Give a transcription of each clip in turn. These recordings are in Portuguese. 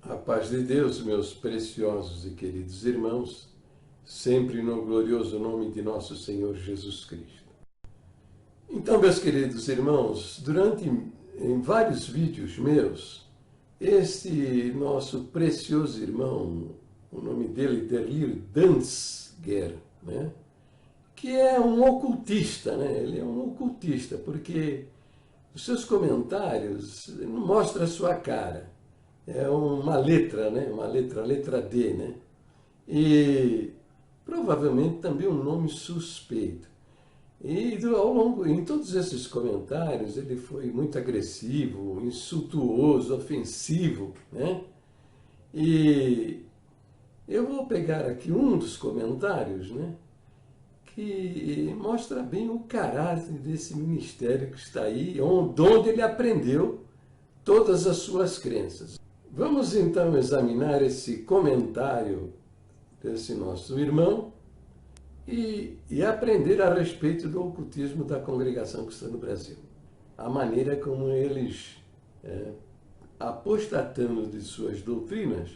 A paz de Deus, meus preciosos e queridos irmãos, sempre no glorioso nome de nosso Senhor Jesus Cristo. Então, meus queridos irmãos, em vários vídeos meus, este nosso precioso irmão, o nome dele é Derlir Dansger, né? Que é um ocultista, né? Ele é um ocultista, porque os seus comentários não mostram a sua cara. É uma letra, né? Uma letra D, né? E provavelmente também um nome suspeito. E em todos esses comentários, ele foi muito agressivo, insultuoso, ofensivo, né? E eu vou pegar aqui um dos comentários, né? Que mostra bem o caráter desse ministério que está aí, onde ele aprendeu todas as suas crenças. Vamos então examinar esse comentário desse nosso irmão e aprender a respeito do ocultismo da Congregação Cristã no Brasil. A maneira como eles, apostatando de suas doutrinas,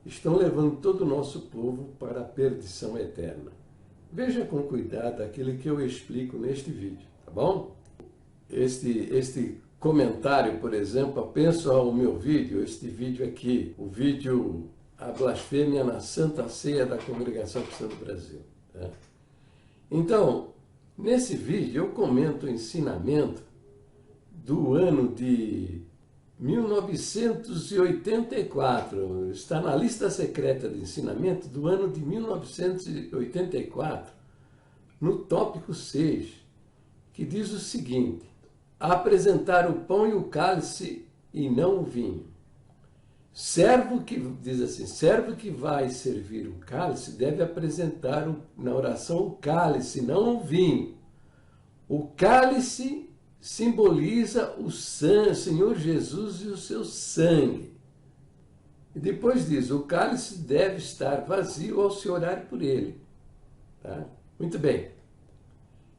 estão levando todo o nosso povo para a perdição eterna. Veja com cuidado aquilo que eu explico neste vídeo, tá bom? Este comentário, por exemplo, penso ao meu vídeo, este vídeo aqui, o vídeo A Blasfêmia na Santa Ceia da Congregação Cristã do Brasil. Tá? Então, nesse vídeo eu comento o ensinamento do ano de 1984, está na lista secreta de ensinamento do ano de 1984, no tópico 6, que diz o seguinte: apresentar o pão e o cálice e não o vinho. Diz assim, servo que vai servir o cálice deve apresentar na oração o cálice, não o vinho. O cálice simboliza o Senhor Jesus e o seu sangue. E depois diz, o cálice deve estar vazio ao se orar por ele. Tá? Muito bem.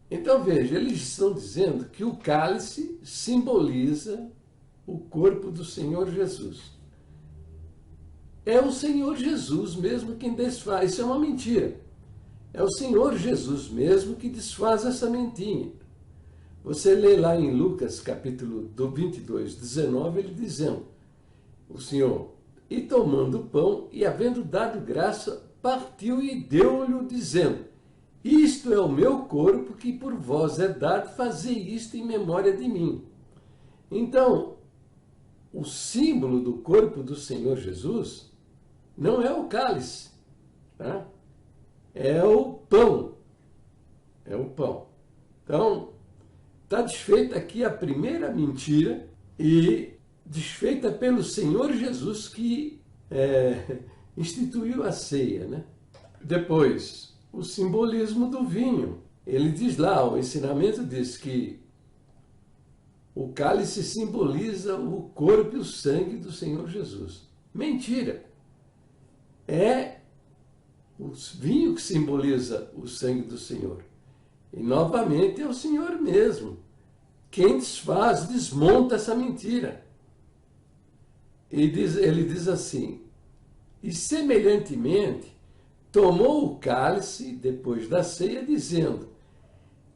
Então veja, eles estão dizendo que o cálice simboliza o corpo do Senhor Jesus. É o Senhor Jesus mesmo quem desfaz. Isso é uma mentira. É o Senhor Jesus mesmo que desfaz essa mentira. Você lê lá em Lucas capítulo 22, 19, ele dizendo, o Senhor, e tomando o pão, e havendo dado graça, partiu e deu-lhe, dizendo, isto é o meu corpo que por vós é dado, fazei isto em memória de mim. Então, o símbolo do corpo do Senhor Jesus não é o cálice, tá? É o pão. É o pão. Então, está desfeita aqui a primeira mentira e desfeita pelo Senhor Jesus que instituiu a ceia, né? Depois, o simbolismo do vinho. Ele diz lá, o ensinamento diz que o cálice simboliza o corpo e o sangue do Senhor Jesus. Mentira! É o vinho que simboliza o sangue do Senhor. E novamente é o Senhor mesmo. Quem desmonta essa mentira. E ele diz assim, e semelhantemente, tomou o cálice depois da ceia, dizendo,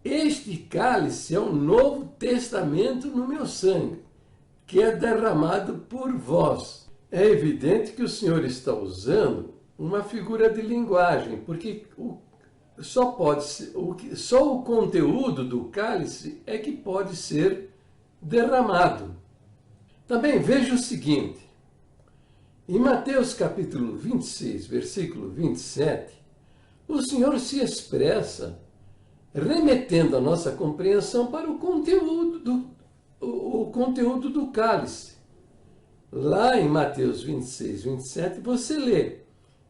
este cálice é um novo testamento no meu sangue, que é derramado por vós. É evidente que o Senhor está usando uma figura de linguagem, porque só o conteúdo do cálice é que pode ser derramado. Também veja o seguinte, em Mateus capítulo 26, versículo 27, o Senhor se expressa remetendo a nossa compreensão para o conteúdo do cálice. Lá em Mateus 26, 27, você lê,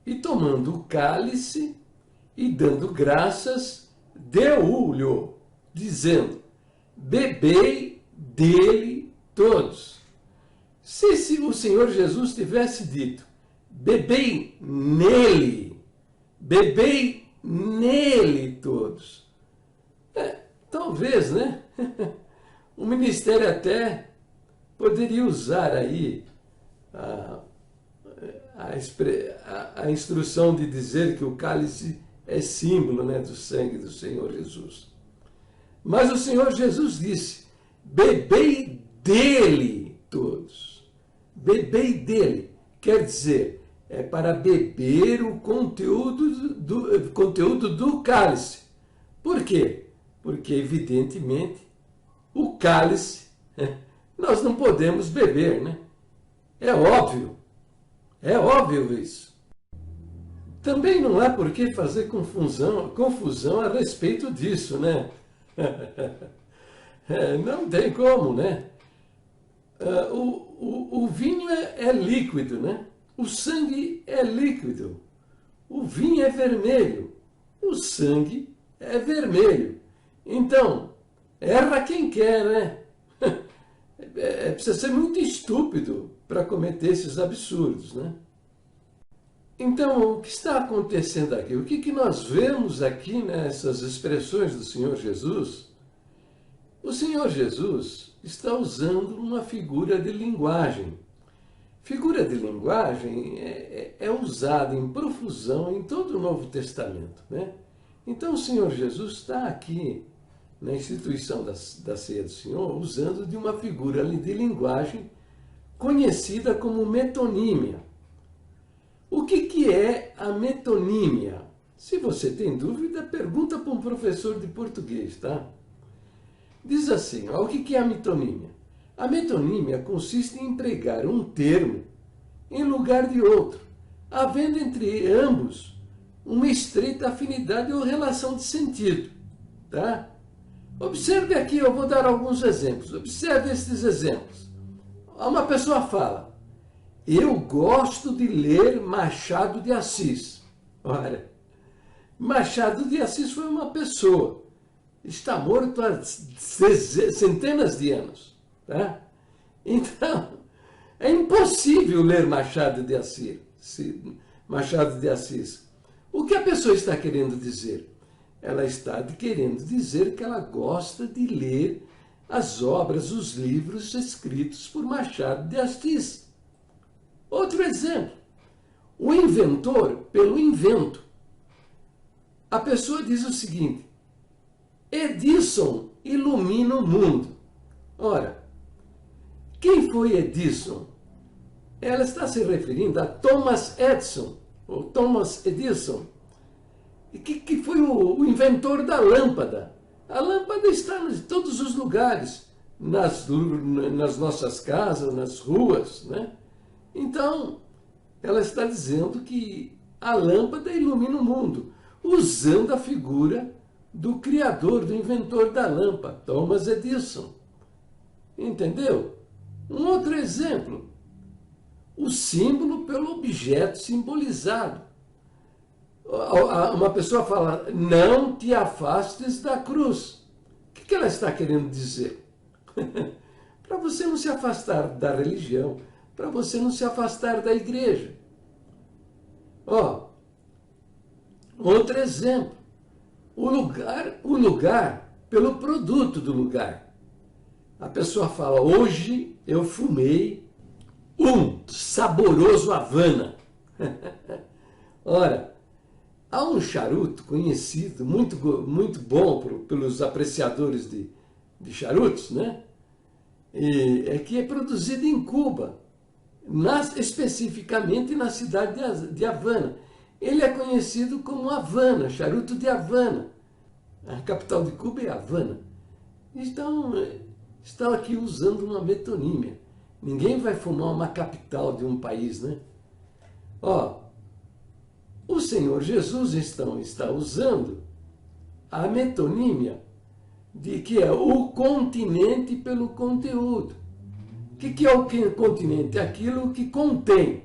e tomando o cálice e dando graças, deu-lhe, dizendo, bebei dele todos. Se o Senhor Jesus tivesse dito, bebei nele todos, talvez, né? O ministério até poderia usar aí a instrução de dizer que o cálice é símbolo, né, do sangue do Senhor Jesus. Mas o Senhor Jesus disse, bebei dele todos. Bebei dele. Quer dizer, é para beber o conteúdo do cálice. Por quê? Porque, evidentemente, o cálice nós não podemos beber, né? É óbvio. É óbvio isso. Também não há por que fazer confusão a respeito disso, né? Não tem como, né? O vinho é líquido, né? O sangue é líquido. O vinho é vermelho. O sangue é vermelho. Então, erra quem quer, né? Precisa ser muito estúpido para cometer esses absurdos, né? Então, o que está acontecendo aqui? O que nós vemos aqui nessas expressões do Senhor Jesus? O Senhor Jesus está usando uma figura de linguagem. Figura de linguagem é usada em profusão em todo o Novo Testamento, né? Então, o Senhor Jesus está aqui, na instituição da Ceia do Senhor, usando de uma figura de linguagem conhecida como metonímia. O que é a metonímia? Se você tem dúvida, pergunta para um professor de português, tá? Diz assim, ó, o que é a metonímia? A metonímia consiste em empregar um termo em lugar de outro, havendo entre ambos uma estreita afinidade ou relação de sentido, tá? Observe aqui, eu vou dar alguns exemplos. Observe esses exemplos. Uma pessoa fala, eu gosto de ler Machado de Assis. Olha, Machado de Assis foi uma pessoa. Está morto há centenas de anos. Tá? Então, é impossível ler Machado de Assis. O que a pessoa está querendo dizer? Ela está querendo dizer que ela gosta de ler as obras, os livros escritos por Machado de Assis. Outro exemplo, o inventor pelo invento. A pessoa diz o seguinte, Edison ilumina o mundo. Ora, quem foi Edison? Ela está se referindo a Thomas Edison, ou Thomas Edison, que foi o inventor da lâmpada. A lâmpada está em todos os lugares, nas nossas casas, nas ruas, né? Então, ela está dizendo que a lâmpada ilumina o mundo, usando a figura do criador, do inventor da lâmpada, Thomas Edison. Entendeu? Um outro exemplo, o símbolo pelo objeto simbolizado. Uma pessoa fala, não te afastes da cruz. O que ela está querendo dizer? Para você não se afastar da religião, para você não se afastar da igreja. Outro exemplo, o lugar pelo produto do lugar. A pessoa fala, hoje eu fumei um saboroso Havana. Ora, há um charuto conhecido, muito bom pelos apreciadores de charutos, né? Que é produzido em Cuba, especificamente na cidade de Havana. Ele é conhecido como Havana, charuto de Havana. A capital de Cuba é Havana. Então, estão aqui usando uma metonímia. Ninguém vai fumar uma capital de um país, né? O Senhor Jesus está usando a metonímia de que é o continente pelo conteúdo. O que é o continente? É aquilo que contém.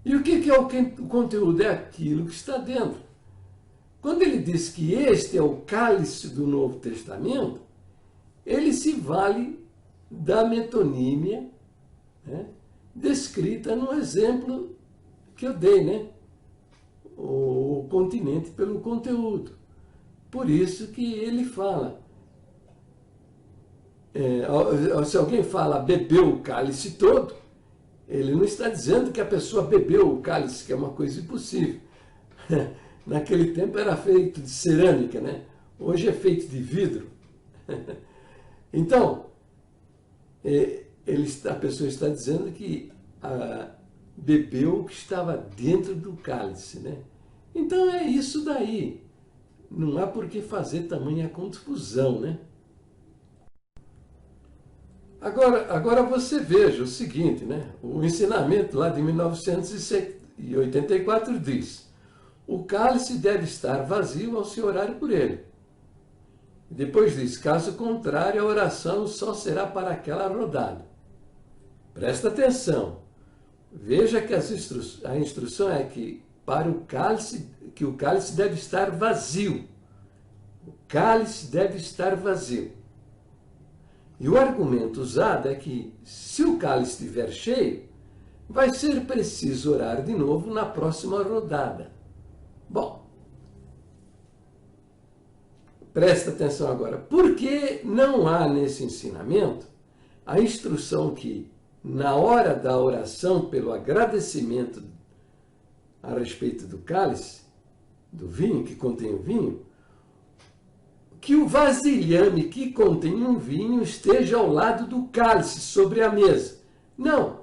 E o que é o conteúdo? É aquilo que está dentro. Quando ele diz que este é o cálice do Novo Testamento, ele se vale da metonímia, né, descrita no exemplo que eu dei, né? O continente pelo conteúdo. Por isso que ele fala, se alguém fala bebeu o cálice todo, Ele não está dizendo que a pessoa bebeu o cálice, que é uma coisa impossível. Naquele tempo era feito de cerâmica, né? Hoje é feito de vidro. Então, a pessoa está dizendo que bebeu o que estava dentro do cálice, né? Então é isso daí. Não há por que fazer tamanha confusão, né? Agora você veja o seguinte, né? O ensinamento lá de 1984 diz: o cálice deve estar vazio ao se orar por ele. Depois diz: caso contrário, a oração só será para aquela rodada. Presta atenção. Veja que a instrução é que o cálice deve estar vazio. O cálice deve estar vazio. E o argumento usado é que, se o cálice estiver cheio, vai ser preciso orar de novo na próxima rodada. Bom, presta atenção agora. Por que não há nesse ensinamento a instrução que, na hora da oração pelo agradecimento a respeito do cálice, do vinho, que contém o vinho, que o vasilhame que contém um vinho esteja ao lado do cálice, sobre a mesa? Não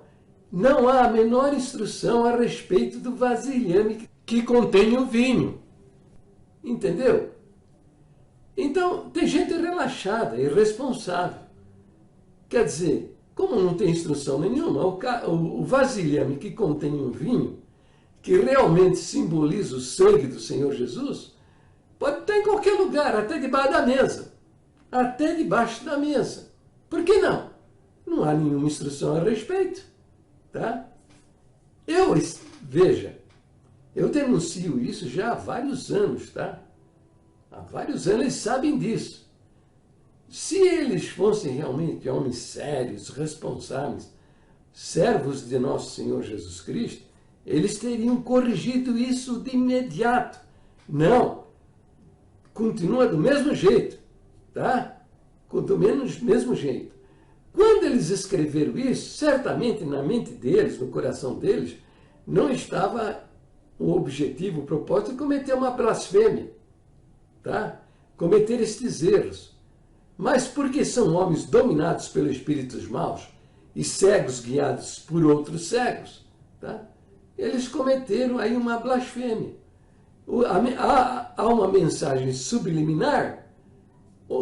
há a menor instrução a respeito do vasilhame que contém o vinho. Entendeu? Então, tem gente relaxada, irresponsável. Quer dizer, como não tem instrução nenhuma, o vasilhame que contém um vinho, que realmente simboliza o sangue do Senhor Jesus, pode estar em qualquer lugar, até debaixo da mesa. Até debaixo da mesa. Por que não? Não há nenhuma instrução a respeito. Tá? Veja, eu denuncio isso já há vários anos, tá? Há vários anos eles sabem disso. Se eles fossem realmente homens sérios, responsáveis, servos de nosso Senhor Jesus Cristo, eles teriam corrigido isso de imediato. Não. Continua do mesmo jeito, tá? Do mesmo jeito. Quando eles escreveram isso, certamente na mente deles, no coração deles, não estava o objetivo, o propósito de cometer uma blasfêmia, tá? Cometer estes erros. Mas porque são homens dominados pelos espíritos maus e cegos guiados por outros cegos, tá? Eles cometeram aí uma blasfêmia. Há uma mensagem subliminar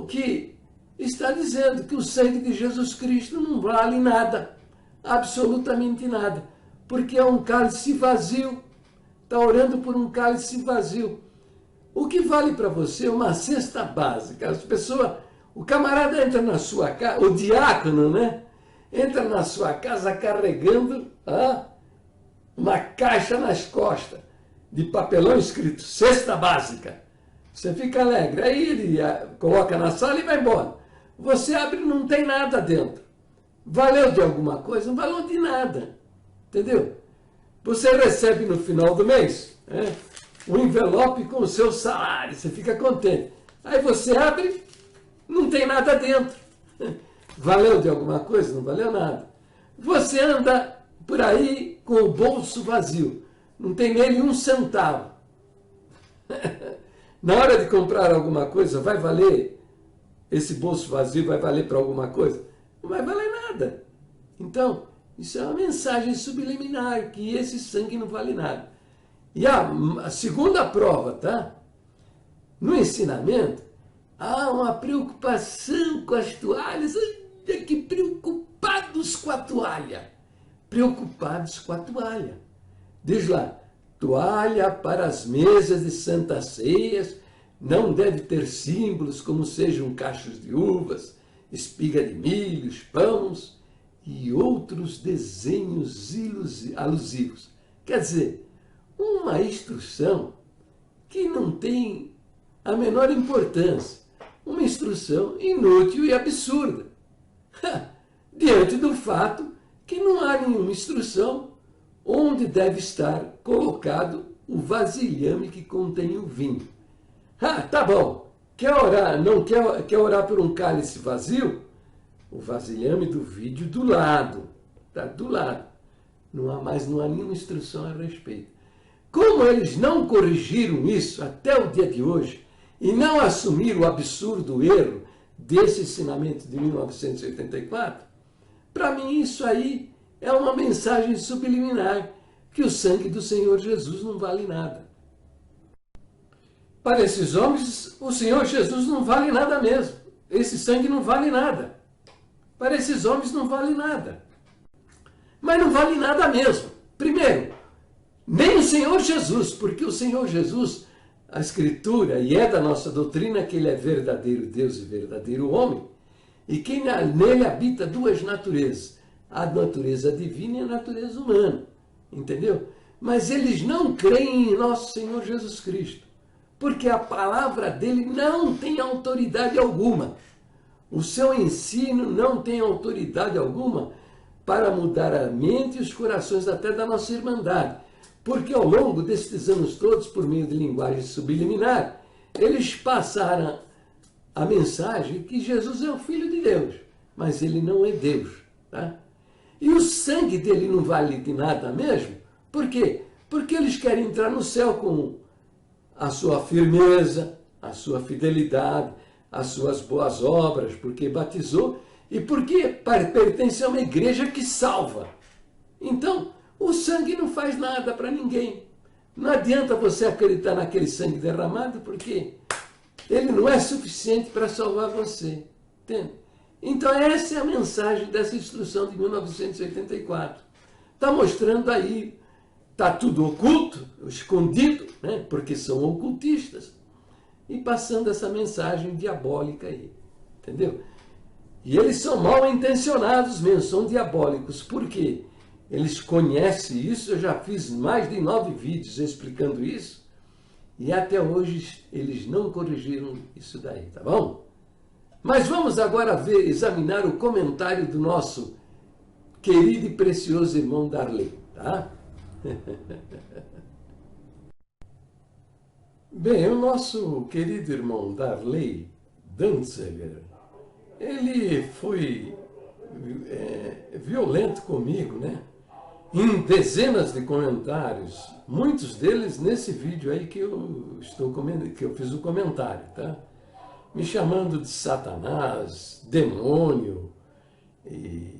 que está dizendo que o sangue de Jesus Cristo não vale nada, absolutamente nada, porque é um cálice vazio. Está orando por um cálice vazio. O que vale para você é uma cesta básica. O camarada entra na sua casa, o diácono, né? Entra na sua casa carregando uma caixa nas costas, de papelão escrito cesta básica. Você fica alegre. Aí ele coloca na sala e vai embora. Você abre e não tem nada dentro. Valeu de alguma coisa? Não valeu de nada. Entendeu? Você recebe no final do mês um envelope com o seu salário. Você fica contente. Aí você abre, não tem nada dentro. Valeu de alguma coisa? Não valeu nada. Você anda por aí com o bolso vazio. Não tem nele um centavo. Na hora de comprar alguma coisa, vai valer? Esse bolso vazio vai valer para alguma coisa? Não vai valer nada. Então, isso é uma mensagem subliminar, que esse sangue não vale nada. E a segunda prova, tá? No ensinamento, há uma preocupação com as toalhas. Olha que preocupados com a toalha. Preocupados com a toalha. Diz lá: toalha para as mesas de santas ceias não deve ter símbolos como sejam cachos de uvas, espiga de milhos, pães e outros desenhos alusivos. Quer dizer, uma instrução que não tem a menor importância. Uma instrução inútil e absurda. Diante do fato que não há nenhuma instrução onde deve estar colocado o vasilhame que contém o vinho. Tá bom. Quer orar? Não quer orar por um cálice vazio? O vasilhame do vídeo do lado. Tá do lado. Não há nenhuma instrução a respeito. Como eles não corrigiram isso até o dia de hoje e não assumiram o absurdo erro desse ensinamento de 1984, para mim isso aí é uma mensagem subliminar, que o sangue do Senhor Jesus não vale nada. Para esses homens, o Senhor Jesus não vale nada mesmo. Esse sangue não vale nada. Para esses homens não vale nada. Mas não vale nada mesmo. Primeiro, nem o Senhor Jesus, porque o Senhor Jesus, a Escritura, e é da nossa doutrina que ele é verdadeiro Deus e verdadeiro homem, e que nele habita duas naturezas, a natureza divina e a natureza humana, entendeu? Mas eles não creem em nosso Senhor Jesus Cristo, porque a palavra dele não tem autoridade alguma. O seu ensino não tem autoridade alguma para mudar a mente e os corações até da nossa irmandade. Porque ao longo destes anos todos, por meio de linguagem subliminar, eles passaram a mensagem que Jesus é o Filho de Deus, mas ele não é Deus. Tá? E o sangue dele não vale de nada mesmo. Por quê? Porque eles querem entrar no céu com a sua firmeza, a sua fidelidade, as suas boas obras, porque batizou e porque pertence a uma igreja que salva. Então, o sangue não faz nada para ninguém. Não adianta você acreditar naquele sangue derramado, porque ele não é suficiente para salvar você. Entende? Então, essa é a mensagem dessa instrução de 1984. Está mostrando aí, está tudo oculto, escondido, né? Porque são ocultistas. E passando essa mensagem diabólica aí, entendeu? E eles são mal intencionados mesmo, são diabólicos. Por quê? Eles conhecem isso, eu já fiz mais de 9 vídeos explicando isso, e até hoje eles não corrigiram isso daí, tá bom? Mas vamos agora examinar o comentário do nosso querido e precioso irmão Darley, tá? Bem, o nosso querido irmão Darley Danziger, ele foi violento comigo, né? Em dezenas de comentários, muitos deles nesse vídeo aí que eu fiz o comentário, tá? Me chamando de Satanás, demônio, e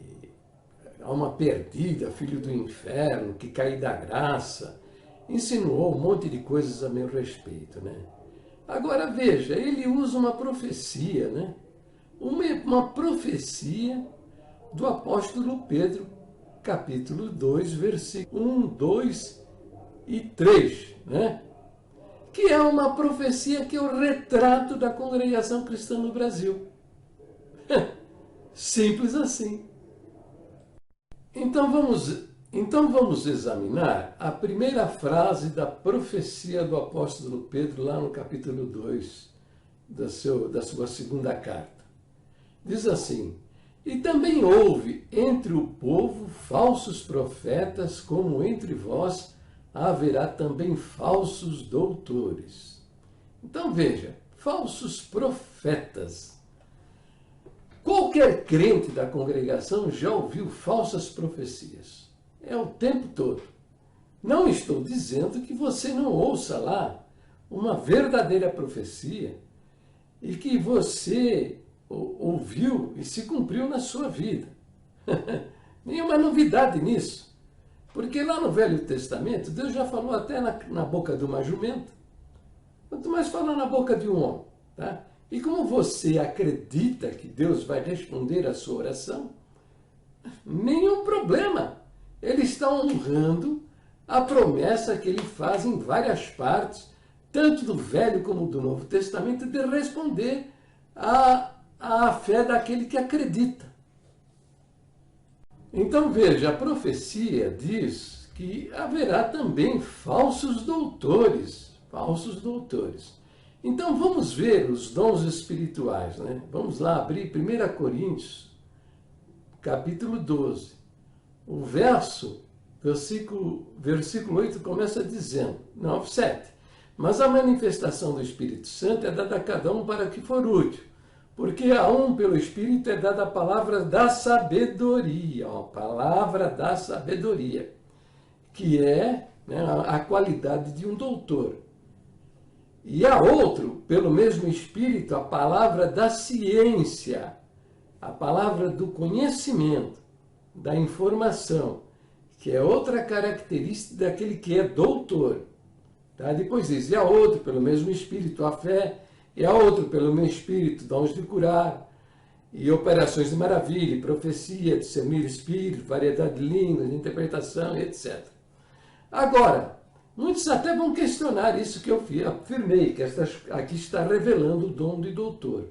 alma perdida, filho do inferno, que caiu da graça. Insinuou um monte de coisas a meu respeito, né? Agora veja, ele usa uma profecia, né? Uma profecia do apóstolo Pedro, capítulo 2, versículo 1, 2 e 3, né? Que é uma profecia que é o retrato da congregação cristã no Brasil. Simples assim. Então vamos examinar a primeira frase da profecia do apóstolo Pedro, lá no capítulo 2 da sua segunda carta. Diz assim: e também houve entre o povo falsos profetas, como entre vós haverá também falsos doutores. Então veja, falsos profetas. Qualquer crente da congregação já ouviu falsas profecias. É o tempo todo. Não estou dizendo que você não ouça lá uma verdadeira profecia e que você ouviu e se cumpriu na sua vida. Nenhuma novidade nisso. Porque lá no Velho Testamento, Deus já falou até na boca de uma jumenta, quanto mais falar na boca de um homem. Tá? E como você acredita que Deus vai responder a sua oração, nenhum problema. Ele está honrando a promessa que ele faz em várias partes, tanto do Velho como do Novo Testamento, de responder à fé daquele que acredita. Então veja, a profecia diz que haverá também falsos doutores. Falsos doutores. Então vamos ver os dons espirituais, né? Vamos lá abrir 1 Coríntios, capítulo 12. O versículo 8 começa dizendo, 7. Mas a manifestação do Espírito Santo é dada a cada um para que for útil. Porque a um, pelo Espírito, é dada a palavra da sabedoria. A palavra da sabedoria. que é, né, a qualidade de um doutor. E há outro, pelo mesmo Espírito, a palavra da ciência, a palavra do conhecimento, da informação, que é outra característica daquele que é doutor. Tá? Depois diz, e há outro, pelo mesmo Espírito, a fé, e há outro, pelo mesmo Espírito, dons de curar, e operações de maravilha, profecia, discernir espírito, variedade de línguas, interpretação, etc. Agora, muitos até vão questionar isso que eu afirmei, que aqui está revelando o dom de doutor.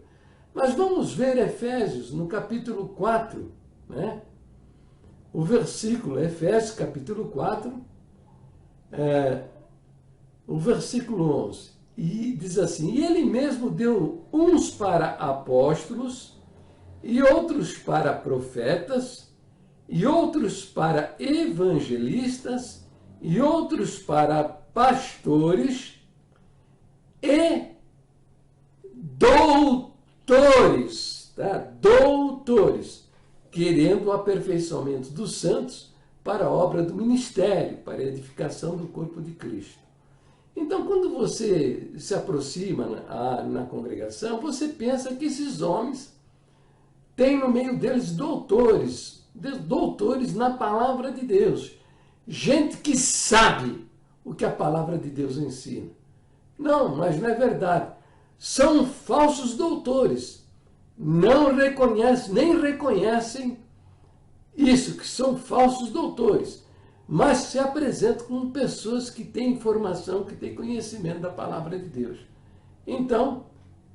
Mas vamos ver Efésios, no capítulo 4, né? O versículo, Efésios, capítulo 4, o versículo 11. E diz assim, e ele mesmo deu uns para apóstolos, e outros para profetas, e outros para evangelistas, e outros para pastores e doutores, tá? Doutores, querendo o aperfeiçoamento dos santos para a obra do ministério, para a edificação do corpo de Cristo. Então, quando você se aproxima na congregação, você pensa que esses homens têm no meio deles doutores na palavra de Deus. Gente que sabe o que a palavra de Deus ensina. Não, mas não é verdade. São falsos doutores. Não reconhecem, nem reconhecem isso, que são falsos doutores. Mas se apresentam como pessoas que têm informação, que têm conhecimento da palavra de Deus. Então,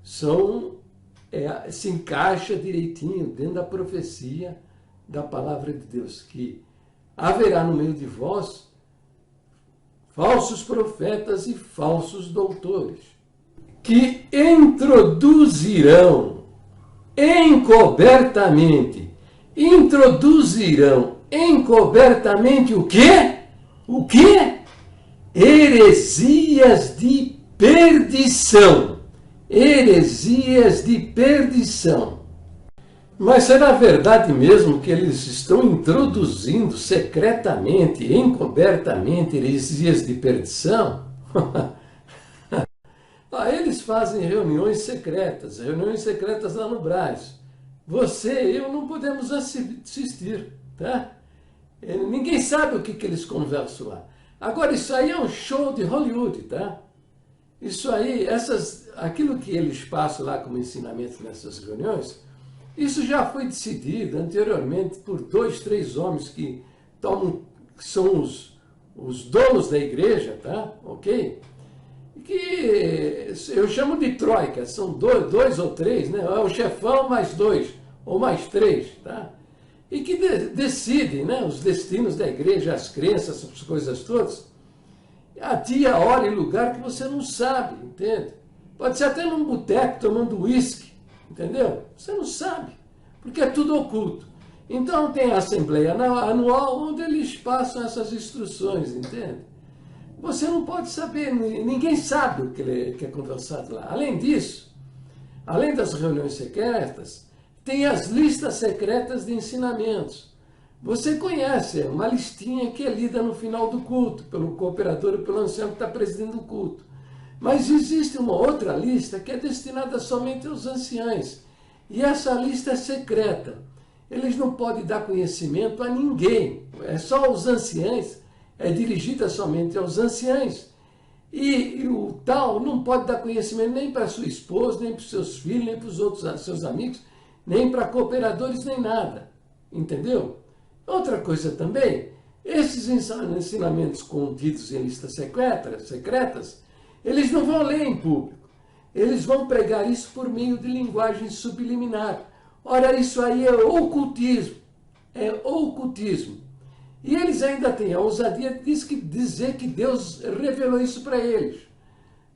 se encaixa direitinho dentro da profecia da palavra de Deus, que haverá no meio de vós falsos profetas e falsos doutores, que introduzirão encobertamente o quê? O quê? Heresias de perdição. Heresias de perdição. Mas será verdade mesmo que eles estão introduzindo secretamente, encobertamente, heresias de perdição? Eles fazem reuniões secretas lá no Brás. Você e eu não podemos assistir, tá? Ninguém sabe o que eles conversam lá. Agora, isso aí é um show de Hollywood, tá? Isso aí, aquilo que eles passam lá como ensinamento nessas reuniões, isso já foi decidido anteriormente por 2, 3 homens que são os donos da igreja, tá? Ok? Que eu chamo de troika, são dois ou três, né? É o chefão mais 2 ou mais 3, tá? E que decidem, né, os destinos da igreja, as crenças, as coisas todas, a dia, hora e lugar que você não sabe, entende? Pode ser até num boteco tomando uísque, entendeu? Você não sabe, porque é tudo oculto. Então tem a assembleia anual onde eles passam essas instruções, entende? Você não pode saber, ninguém sabe o que é conversado lá. Além disso, além das reuniões secretas, tem as listas secretas de ensinamentos. Você conhece, é uma listinha que é lida no final do culto, pelo cooperador e pelo ancião que está presidindo o culto. Mas existe uma outra lista que é destinada somente aos anciãos. E essa lista é secreta. Eles não podem dar conhecimento a ninguém. É só aos anciãos, é dirigida somente aos anciãos. E o tal não pode dar conhecimento nem para sua esposa, nem para os seus filhos, nem para os outros seus amigos, nem para cooperadores, nem nada. Entendeu? Outra coisa também, esses ensinamentos contidos em listas secretas, eles não vão ler em público. Eles vão pregar isso por meio de linguagem subliminar. Ora, isso aí é ocultismo. É ocultismo. E eles ainda têm a ousadia de dizer que Deus revelou isso para eles.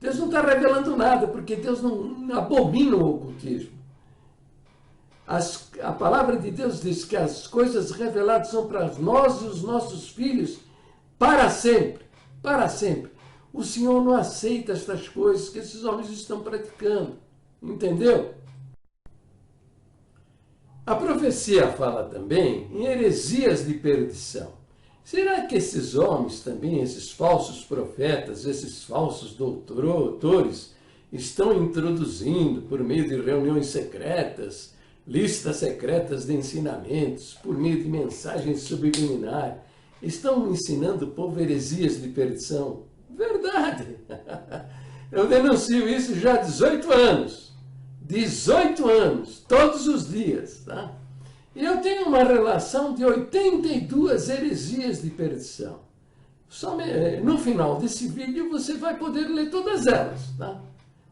Deus não está revelando nada, porque Deus não abomina o ocultismo. A palavra de Deus diz que as coisas reveladas são para nós e os nossos filhos para sempre. Para sempre. O Senhor não aceita estas coisas que esses homens estão praticando. Entendeu? A profecia fala também em heresias de perdição. Será que esses homens também, esses falsos profetas, esses falsos doutores, estão introduzindo, por meio de reuniões secretas, listas secretas de ensinamentos, por meio de mensagens subliminares, estão ensinando o povo heresias de perdição? Verdade! Eu denuncio isso já há 18 anos. 18 anos, todos os dias, tá? E eu tenho uma relação de 82 heresias de perdição. No final desse vídeo você vai poder ler todas elas, tá?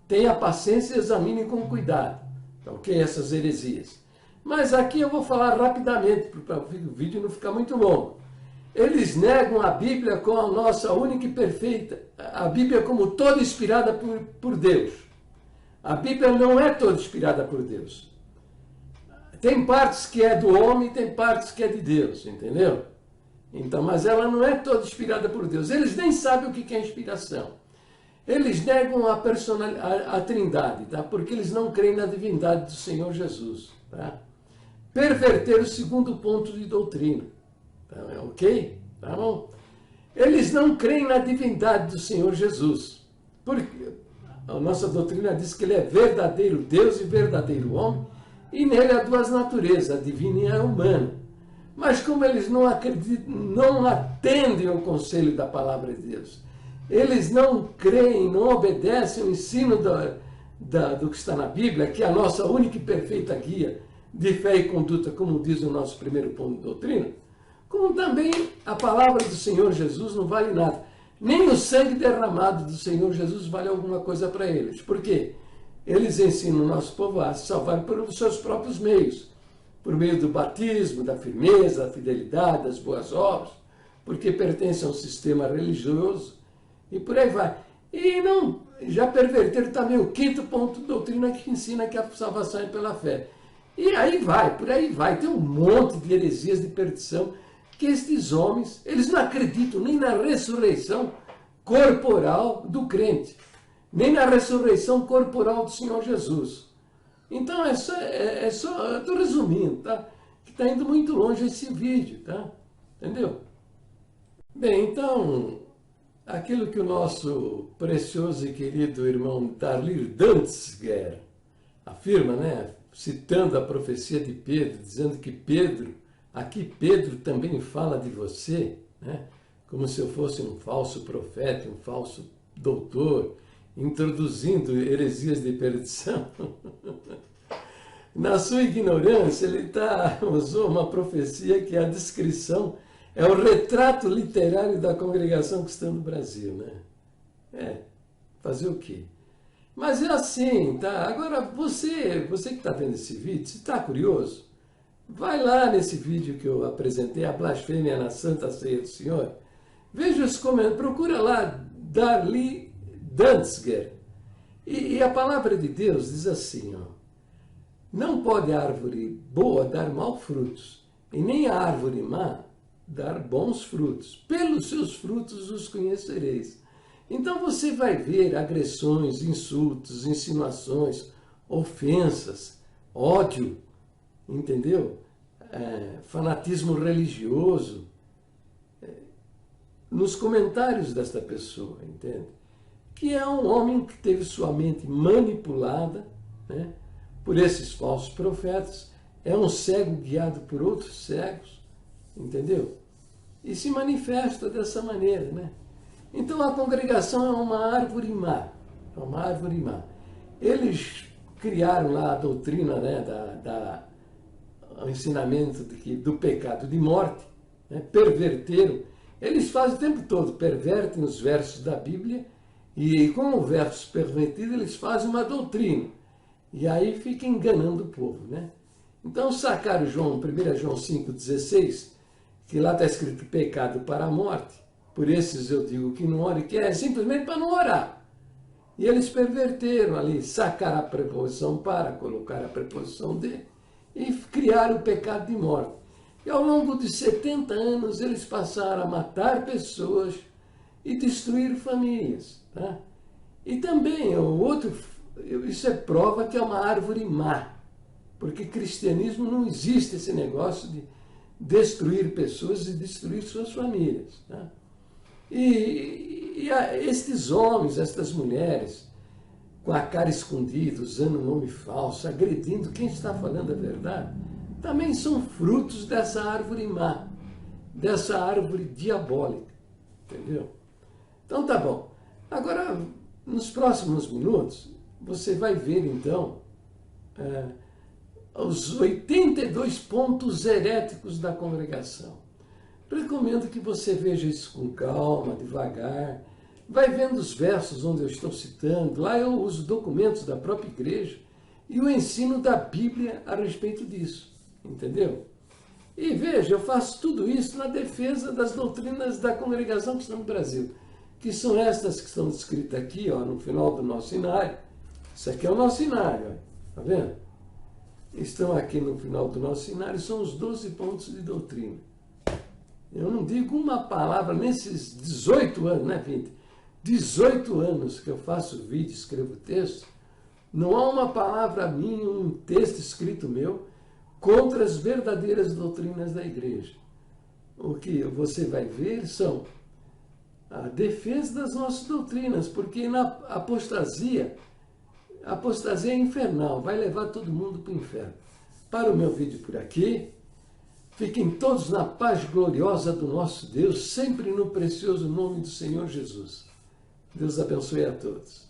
Tenha paciência e examine com cuidado, tá ok? Essas heresias. Mas aqui eu vou falar rapidamente, para o vídeo não ficar muito longo. Eles negam a Bíblia como a nossa única e perfeita, a Bíblia como toda inspirada por Deus. A Bíblia não é toda inspirada por Deus. Tem partes que é do homem, tem partes que é de Deus, entendeu? Então, mas ela não é toda inspirada por Deus. Eles nem sabem o que é inspiração. Eles negam a Trindade, tá? Porque eles não creem na divindade do Senhor Jesus, tá? Perverter o segundo ponto de doutrina, tá? Ok? Tá bom? Eles não creem na divindade do Senhor Jesus, porque a nossa doutrina diz que ele é verdadeiro Deus e verdadeiro homem, e nele há duas naturezas, a divina e a humana. Mas como eles não acreditam, não atendem ao conselho da palavra de Deus, eles não creem, não obedecem o ensino do que está na Bíblia, que é a nossa única e perfeita guia de fé e conduta, como diz o nosso primeiro ponto de doutrina, como também a palavra do Senhor Jesus não vale nada. Nem o sangue derramado do Senhor Jesus vale alguma coisa para eles. Por quê? Eles ensinam o nosso povo a se salvar pelos seus próprios meios, por meio do batismo, da firmeza, da fidelidade, das boas obras, porque pertencem a um sistema religioso, e por aí vai. E não, já perverteram também o quinto ponto de doutrina que ensina que a salvação é pela fé. E aí vai, por aí vai. Tem um monte de heresias de perdição que estes homens, eles não acreditam nem na ressurreição corporal do crente, nem na ressurreição corporal do Senhor Jesus. Então, eu estou resumindo, tá? Que está indo muito longe esse vídeo, tá? Entendeu? Bem, então, aquilo que o nosso precioso e querido irmão Darlir Dantzger afirma, né? Citando a profecia de Pedro, dizendo que aqui Pedro também fala de você, né? Como se eu fosse um falso profeta, um falso doutor, introduzindo heresias de perdição. Na sua ignorância, ele usou uma profecia que é a descrição, é o retrato literário da congregação cristã no Brasil, né? Fazer o quê? Mas é assim, tá? Agora, você que está vendo esse vídeo, se está curioso, vai lá nesse vídeo que eu apresentei, a blasfêmia na Santa Ceia do Senhor, veja os comentários, procura lá, Darlir Dantzger, e a palavra de Deus diz assim, ó, não pode a árvore boa dar maus frutos, e nem a árvore má dar bons frutos. Pelos seus frutos os conhecereis. Então você vai ver agressões, insultos, insinuações, ofensas, ódio, entendeu? Fanatismo religioso, nos comentários desta pessoa, entende? Que é um homem que teve sua mente manipulada, né, por esses falsos profetas, é um cego guiado por outros cegos, entendeu? E se manifesta dessa maneira, né? Então a congregação é uma árvore má, é uma árvore má. Eles criaram lá a doutrina, né, o ensinamento do pecado de morte, né, perverteram. Eles fazem o tempo todo, pervertem os versos da Bíblia e com o verso pervertido eles fazem uma doutrina. E aí fica enganando o povo, né? Então sacaram 1 João 5,16, que lá está escrito pecado para a morte. Por esses eu digo que não ore, que é simplesmente para não orar. E eles perverteram ali, sacaram a preposição para, colocaram a preposição de, e criaram o pecado de morte. E ao longo de 70 anos eles passaram a matar pessoas e destruir famílias, tá? E também isso é prova que é uma árvore má, porque cristianismo não existe esse negócio destruir pessoas e destruir suas famílias. Né? Estes homens, estas mulheres, com a cara escondida, usando nome falso, agredindo quem está falando a verdade, também são frutos dessa árvore má, dessa árvore diabólica, entendeu? Então tá bom. Agora, nos próximos minutos, você vai ver então os 82 pontos heréticos da congregação. Recomendo que você veja isso com calma, devagar. Vai vendo os versos onde eu estou citando. Lá eu uso documentos da própria igreja e o ensino da Bíblia a respeito disso. Entendeu? E veja, eu faço tudo isso na defesa das doutrinas da congregação que estão no Brasil, que são estas que estão descritas aqui, ó, no final do nosso cenário. Isso aqui é o nosso cenário, está vendo? Estão aqui no final do nosso cenário, são os 12 pontos de doutrina. Eu não digo uma palavra nesses 18 anos, né, 20? 18 anos que eu faço vídeo, escrevo texto, não há uma palavra minha, um texto escrito meu, contra as verdadeiras doutrinas da igreja. O que você vai ver são a defesa das nossas doutrinas, porque na apostasia, a apostasia é infernal, vai levar todo mundo para o inferno. Para o meu vídeo por aqui. Fiquem todos na paz gloriosa do nosso Deus, sempre no precioso nome do Senhor Jesus. Deus abençoe a todos.